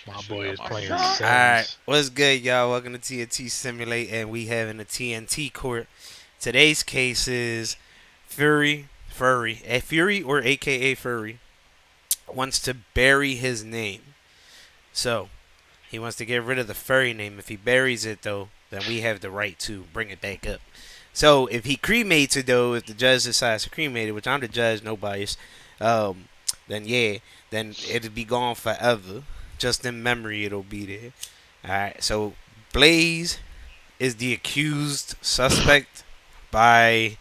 My Sure boy y'all is my playing people. Alright, Sims. what's good, y'all? Welcome to TNT Simulate, and we having a TNT court. Today's case is Furry, a Fury or A.K.A. Furry wants to bury his name. So he wants to get rid of the furry name. If he buries it, though, then we have the right to bring it back up. So if he cremates it, though, if the judge decides to cremate it, which I'm the judge, no bias, um, then yeah, then it'll be gone forever. Just in memory, it'll be there. All right. So Blaze is the accused suspect by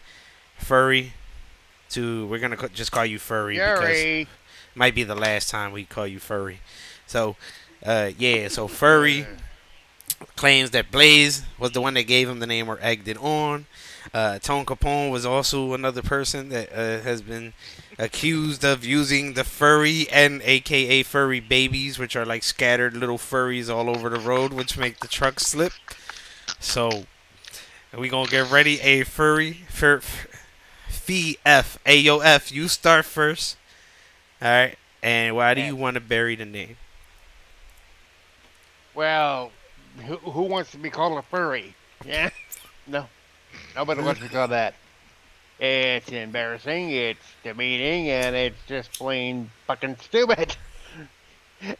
Furry. We're gonna just call you Furry because it Gary. might be the last time we call you Furry. So, yeah. So Furry claims that Blaze was the one that gave him the name or egged it on. Tone Capone was also another person that has been accused of using the furry and AKA furry babies, which are like scattered little furries all over the road, which make the truck slip. So we gonna get ready. A furry, fee F, Ayo F. You start first. All right. And why do Eh, you want to bury the name? Well, who wants to be called a furry? Yeah, no, nobody wants to be called that. It's embarrassing, it's demeaning, and it's just plain fucking stupid.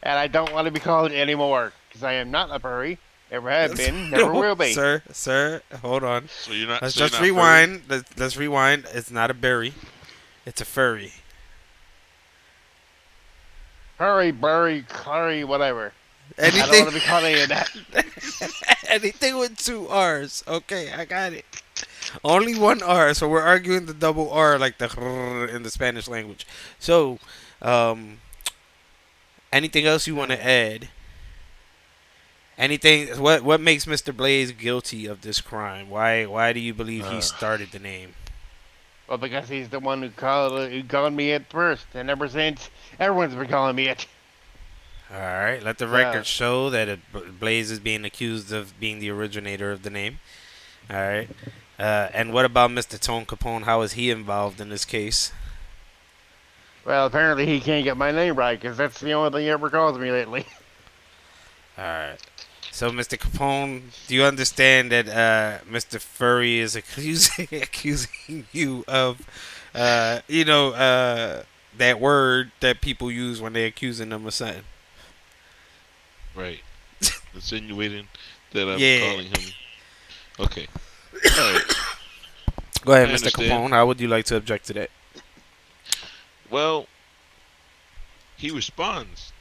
And I don't want to be called it anymore because I am not a furry. Never have been, never No, will be. sir, hold on. So you're not. Let's So you're just not furry. rewind. Let's rewind. It's not a berry. It's a furry. Furry, burry, curry, whatever. I don't Anything, want to be called any of that. anything with two R's. Okay, I got it. Only one R, so we're arguing the double R like the in the Spanish language. So, um, anything else you want to add? Anything? What makes Mr. Blaze guilty of this crime? Why do you believe he Uh, started the name? Well, because he's the one who called me it first, and ever since, everyone's been calling me it. All right, let the So, record show that Blaze is being accused of being the originator of the name. All right. And what about Mr. Tone Capone? How is he involved in this case? well, apparently he can't get my name right because that's the only thing he ever calls me lately. All right. So, Mr. Capone, do you understand that Mr. Furry is accusing you of, that word that people use when they're accusing them of something? Right. Insinuating that I'm Yeah. calling him. Okay. All right. Go ahead, I Mr. understand. Capone. How would you like to object to that? Well, he responds.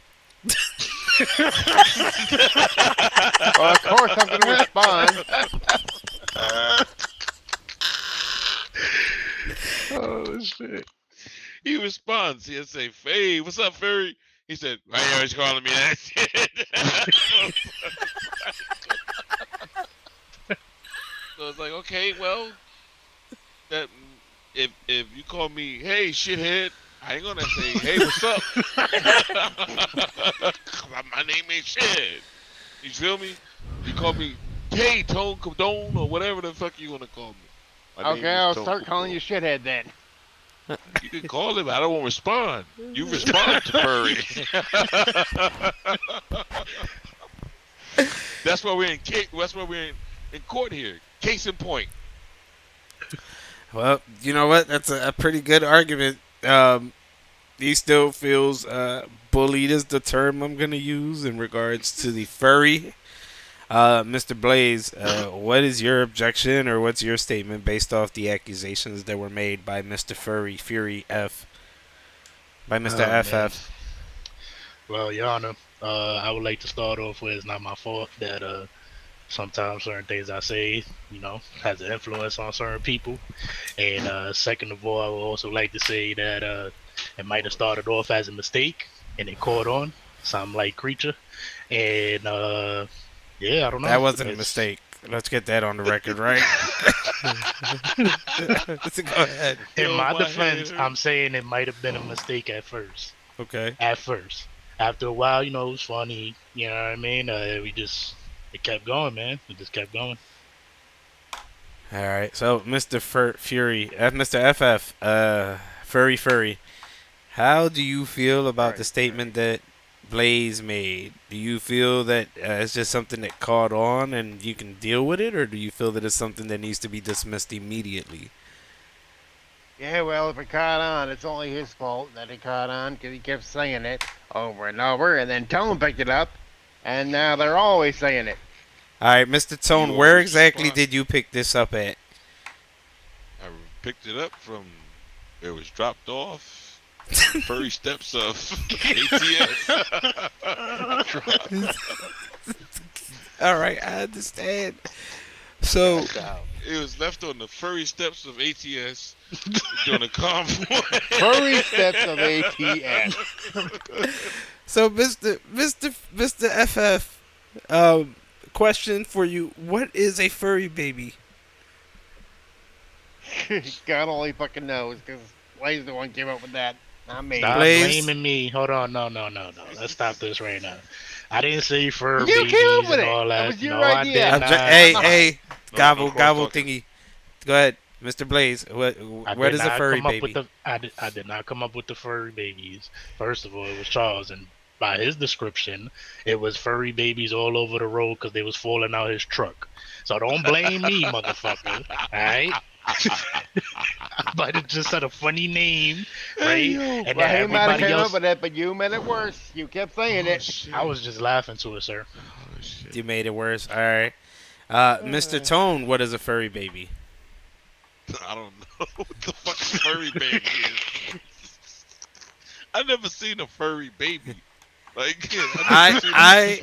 Well, of course I'm going to respond. Oh shit. He responds. He'll say, "Hey, what's up, Furry?" He said, "Why you always calling me that shit?" So it's like, okay, well, that if you call me, hey, shithead, I ain't gonna say, hey, what's up? My name ain't shit. You feel me? You call me, hey, Tone Condone or whatever the fuck you wanna call me. My name Okay, is I'll Tone start calling you Condone. shithead then. You can call him. I don't want to respond. You respond to Furry. That's why we're in. That's why we're in court here. Case in point. Well, you know what? That's a pretty good argument. He still feels bullied is the term I'm gonna use in regards to the furry. Mr. Blaze, what is your objection or what's your statement based off the accusations that were made by Mr. Fury F, by Mr. oh man. FF? Well, Your Honor, I would like to start off with it's not my fault that sometimes certain things I say, has an influence on certain people. And second of all, I would also like to say that it might have started off as a mistake and it caught on. Something like creature. And yeah, I don't That know. wasn't a It's mistake. Let's get that on the record, right? Go ahead. in Yo, my my head defense, hurt. I'm saying it might have been a mistake at first. Okay. At first. After a while, it was funny. You know what I mean? It kept going, man. It just kept going. All right. So, Mr. Fury, Mr. FF, Furry, how do you feel about the Right, statement right. that Blaze made. Do you feel that it's just something that caught on and you can deal with it, or do you feel that it's something that needs to be dismissed immediately? Yeah, well, if it caught on, it's only his fault that it caught on because he kept saying it over and over, and then Tone picked it up, and now they're always saying it. All right, Mr. Tone, You where always exactly respond. did you pick this up at? I picked it up from where it was dropped off at the furry steps of ATS. All right, I understand. So, It was left on the furry steps of ATS during a convoy. Furry steps of ATS. so Mr. FF, question for you: what is a furry baby? God only fucking knows because Blaze the one came up with that, not me. Stop Blaze, blaming me. Hold on. No. Let's stop this right now. I didn't say fur You came up babies with and it. all That that. was No, your I idea. did not. hey, No. hey, No gobble, cross gobble talking. thingy. Go ahead, Mr. Blaze. What is a furry baby? I did not come up with the furry babies. First of all, it was Charles, and by his description, it was furry babies all over the road because they was falling out his truck. So don't blame me, motherfucker. All right. I might have just said a funny name, Hey right? yo. And Well, then he might have everybody came up else, with it, but you made it worse. You kept saying Oh it. shit. I was just laughing to it, sir. Oh shit. You made it worse. All right, Mr. Tone, what is a furry baby? I don't know what the fuck a furry baby is. I never seen a furry baby. Like I I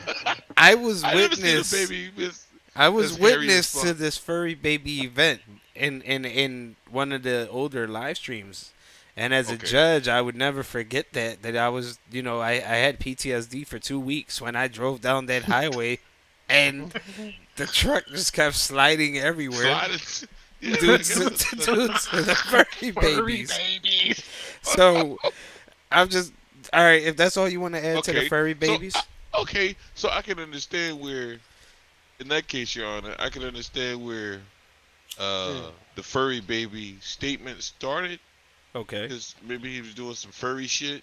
I was I never seen a witness. baby that's, I was that's hairy as witness to fuck. this furry baby event in one of the older live streams. And as a Okay. judge, I would never forget that I was, I had PTSD for 2 weeks when I drove down that highway and the truck just kept sliding everywhere Slide Yeah, due I to, guess due to the furry Furry babies. babies. So I'm just, all right, if that's all you want to add to the okay. furry So babies. okay, so I can understand where, in that case, Your Honor, I can understand where the furry baby statement started, Okay. because maybe he was doing some furry shit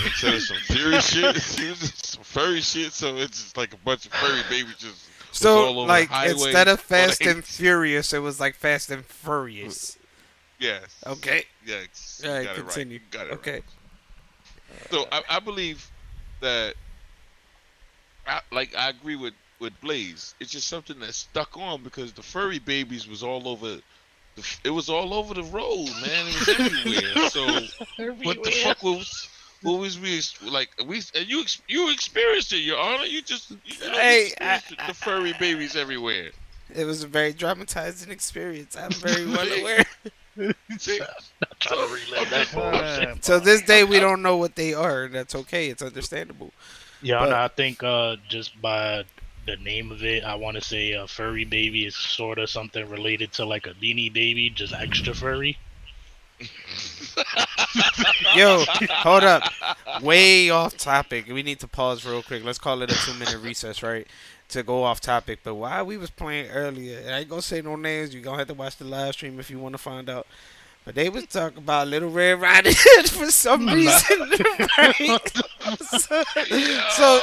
instead of some fury shit. He was just some furry shit, so it's just like a bunch of furry babies just was So, all over the like, highway. instead of on Fast and Furious, it was like Fast and Furious. Yes. Okay. Yes. All You right, got it right. continue. You got it Okay. right. So I believe that I agree with Blaze. It's just something that stuck on because the furry babies was all over. It was all over the road, man. It was everywhere. So what the fuck was? What was like? And you experienced it, Your Honor. You Hey, experienced the furry babies everywhere. it was a very dramatizing experience. I'm very well See, aware. see. Not trying So to relive I'm that just, bullshit. So this day we don't know what they are. That's okay. It's understandable. Yeah, no, But I think just by the name of it, I want to say a furry baby is sort of something related to like a beanie baby, just extra furry. yo, hold up. Way off topic. We need to pause real quick. Let's call it a 2 minute recess, right? To go off topic. But while we was playing earlier, and I ain't gonna say no names. You gonna have to watch the live stream if you want to find out. But they was talking about Little Red Riding Hood for some reason, right? so, so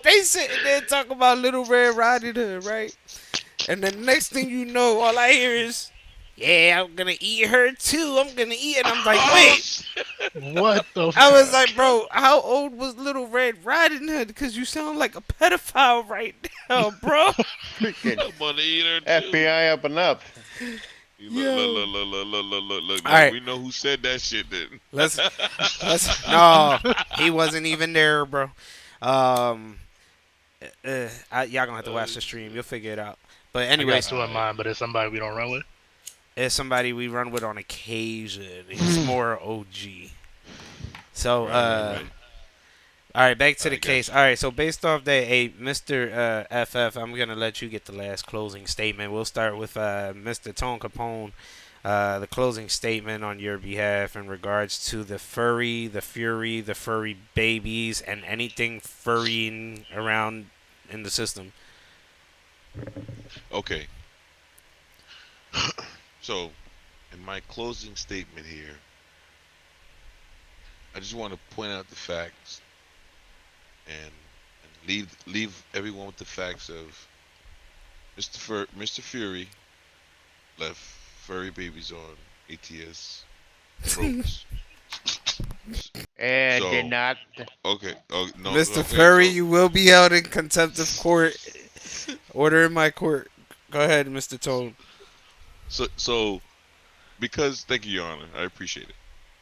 they sitting there talking about Little Red Riding Hood, right? And the next thing you know, all I hear is, "Yeah, I'm gonna eat her too. I'm gonna eat." And I'm like, oh, "Wait." What the I was fuck? like, "Bro, how old was Little Red Riding Hood? Because you sound like a pedophile right now, bro." Freaking I'm gonna eat her too. FBI up and up. Look, Yo. look. All right. We know who said that shit then. Let's no, he wasn't even there, bro. Y'all gonna have to watch the stream. You'll figure it out. But I got anyways, two in mind, but it's somebody we don't run with. it's somebody we run with on occasion. He's more OG. So, Right. all right, back to the I got case. you. All right, so based off that, hey, Mr. FF, I'm gonna let you get the last closing statement. We'll start with Mr. Tone Capone. The closing statement on your behalf in regards to the furry, the fury, the furry babies, and anything furrying around in the system. Okay. So, in my closing statement here, I just want to point out the facts Leave everyone with the facts of Mr. Fury left furry babies on ATS roads. And did So not. okay, oh no, Mr. okay, Furry, so you will be held in contempt of court. Order in my court. Go ahead, Mr. Tone. so because thank you, Your Honor, I appreciate it.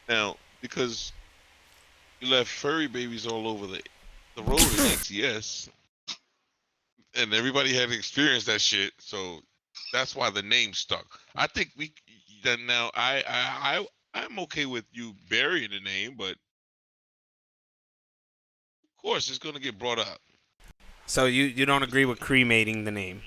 Now because you left furry babies all over the road in ATS, and everybody had experienced that shit, so that's why the name stuck. I think we then now I'm okay with you burying the name, but of course it's gonna get brought up. So you don't agree with cremating the name?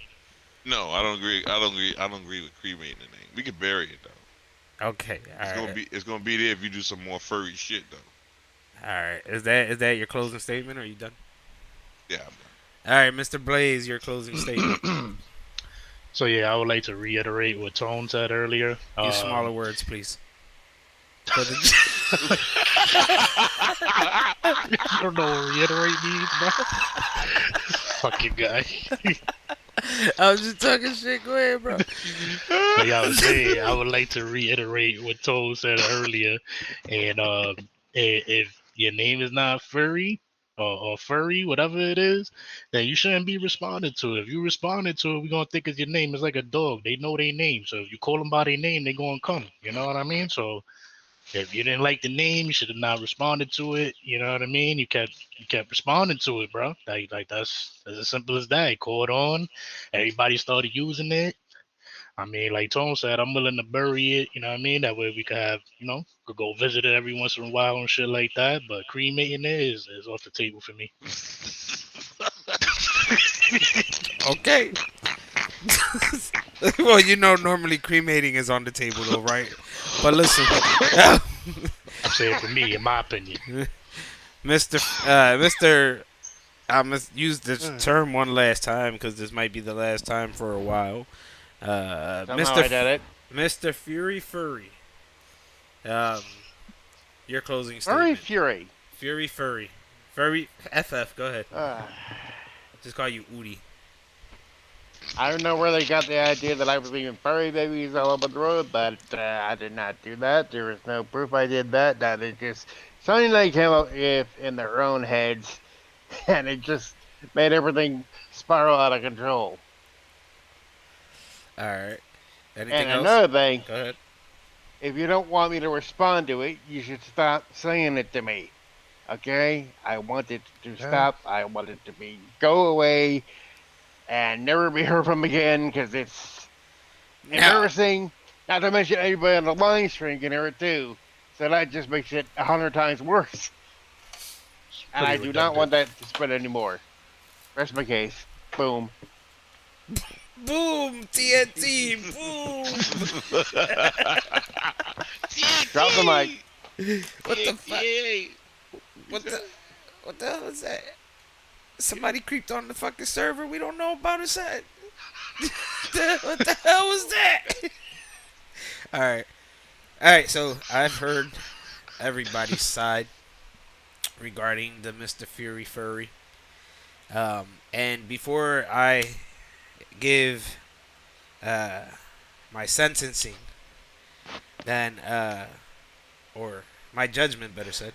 No, I don't agree. I don't agree. I don't agree with cremating the name. We could bury it though. Okay, all right, It's gonna be there if you do some more furry shit though. all right. Is that your closing statement? Or are you done? Yeah, I'm done. All right, Mr. Blaze, your closing statement. So yeah, I would like to reiterate what Tone said earlier. Use smaller words, please. For the I don't know what reiterate means, bro. Fucking guy. I was just talking shit. Go ahead, bro. But yeah, I was saying I would like to reiterate what Tone said earlier, and if your name is not Furry or Furry, whatever it is, then you shouldn't be responding to it. If you responded to it, we're gonna think of your name as like a dog. They know their name, so if you call them by their name, they're gonna come. You know what I mean? So if you didn't like the name, you should have not responded to it. You know what I mean? You kept responding to it, bro. Like that's as simple as that. It caught on. Everybody started using it. I mean, like Tone said, I'm willing to bury it. You know what I mean? That way we could have, could go visit it every once in a while and shit like that. But cremating it is off the table for me. Okay. Well, normally cremating is on the table, though, right? But listen, I'm saying for me, in my opinion. Mr. I must use this term one last time because this might be the last time for a while. Somehow I did it. Mr. Fury Furry. Um, your closing Furry statement. Fury. Fury Furry. Furry FF. Go ahead. Uh, Just call you Udi. I don't know where they got the idea that I was leaving furry babies all over the road, but I did not do that. There is no proof I did that. That is just something they came up with in their own heads, and it just made everything spiral out of control. All right. Anything And else? another thing, Go ahead. if you don't want me to respond to it, you should stop saying it to me. Okay? I want it to stop. I want it to go away and never be heard from again because it's embarrassing. Not to mention everybody on the line stream can hear it too. So that just makes it 100 times worse. And I do not want that to spread anymore. Rest my case. Boom. Boom! TNT! Boom! Drop the mic. What the fuck? What the hell is that? Somebody creeped on the fucking server we don't know about his head. What the hell was that? Alright, so I've heard everybody's side regarding the Mr. Fury Furry. And before I give my sentencing, then, or my judgment, better said,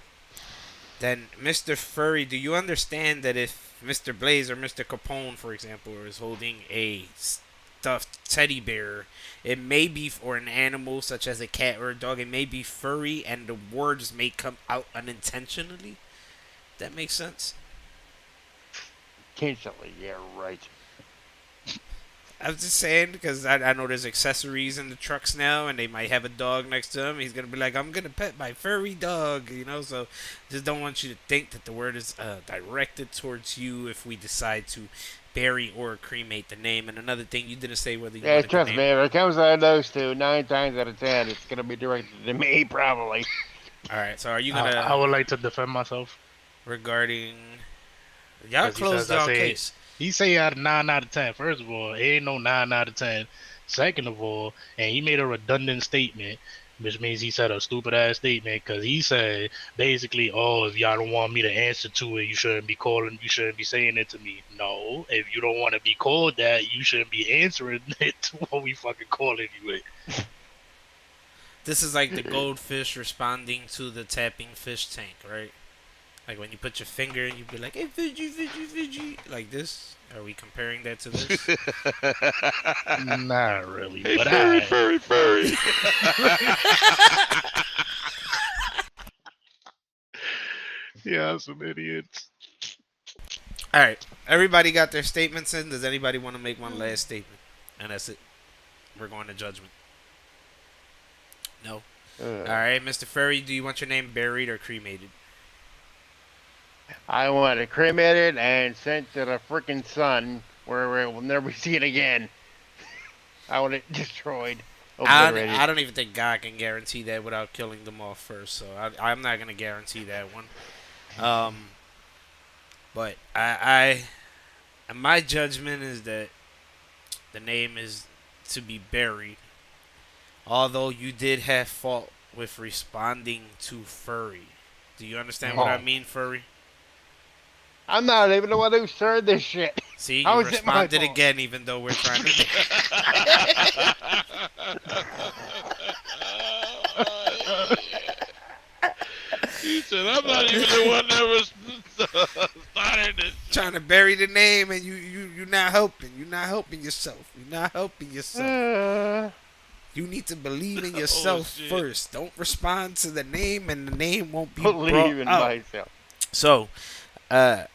then Mr. Furry, do you understand that if Mr. Blaze or Mr. Capone, for example, is holding a stuffed teddy bear, it may be for an animal such as a cat or a dog, it may be furry and the words may come out unintentionally? That makes sense? Intentionally, yeah, right. I was just saying because I know there's accessories in the trucks now, and they might have a dog next to him. He's gonna be like, "I'm gonna pet my furry dog," So just don't want you to think that the word is directed towards you if we decide to bury or cremate the name. And another thing, you didn't say whether you Yeah, wanted the trust name. me, if it comes out of those two, 9 times out of 10, it's going to be directed to me, probably. All right, so are you I gonna would like to defend myself. regarding y'all 'Cause he says closed I y'all say- case? He say out of 9 out of 10. First of all, it ain't no 9 out of 10. Second of all, and he made a redundant statement. which means he said a stupid ass statement because he said basically, "Oh, if y'all don't want me to answer to it, you shouldn't be calling, you shouldn't be saying it to me." No, if you don't want to be called that, you shouldn't be answering it to what we fucking calling you it. This is like the goldfish responding to the tapping fish tank, right? Like when you put your finger and you be like, "Hey, Fidgy, Fidgy, Fidgy," like this. Are we comparing that to this? Not really, Hey, but furry, I. furry, furry. Yeah, some idiots. All right, everybody got their statements in. Does anybody want to make one last statement? And that's it. We're going to judgment. No. All right, Mr. Furry, do you want your name buried or cremated? I want it cremated and sent to the freaking sun where we'll never see it again. I want it destroyed, obliterated. I don't even think God can guarantee that without killing them all first. So I'm not gonna guarantee that one. But my judgment is that the name is to be buried. Although you did have fault with responding to Furry. Do you understand what I Oh. mean, Furry? I'm not even the one who started this shit. See, How you is it my responded fault? again, even though we're trying to. He said, "I'm not even the one that was started this." Trying to bury the name, and you're not helping. You're not helping yourself. You're not helping yourself. You need to believe in yourself shit. first. Don't respond to the name, and the name won't be brought Believe in out. myself. So, all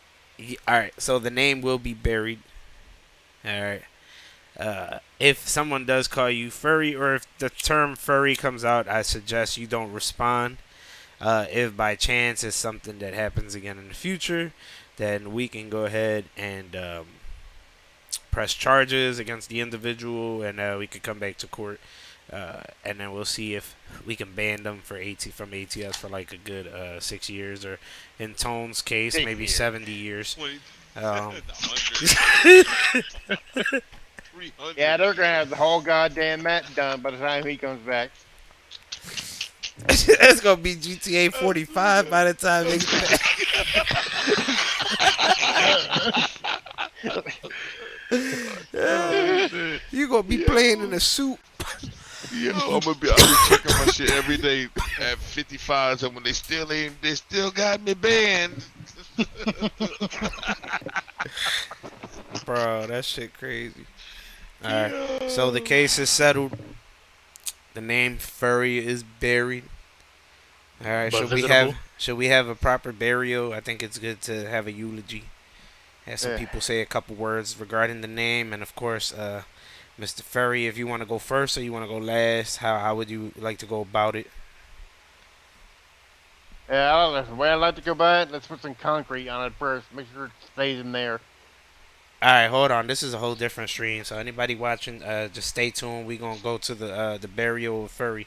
right. So the name will be buried. All right. If someone does call you furry, or if the term furry comes out, I suggest you don't respond. If by chance it's something that happens again in the future, then we can go ahead and press charges against the individual, and we could come back to court, and then we'll see if we can ban them from ATS for like a good 6 years, or in Tone's case, 6 maybe years. 70 years. 20, Um, 300. Yeah, they're gonna have the whole goddamn map done by the time he comes back. It's gonna be GTA 45 by the time they get back. You gonna be playing in a suit. Yo, I'll be checking my shit every day at 55s, and when they still got me banned. Bro, that shit crazy. Alright, so the case is settled. The name Furry is buried. Alright, But should we have a proper burial? I think it's good to have a eulogy. Have some Yeah. people say a couple words regarding the name, and of course, Mr. Furry, if you want to go first or you want to go last, how would you like to go about it? Yeah, I don't know. The way I like to go by it, let's put some concrete on it first. Make sure it stays in there. All right, hold on. This is a whole different stream, so anybody watching, just stay tuned. We gonna go to the burial of Furry.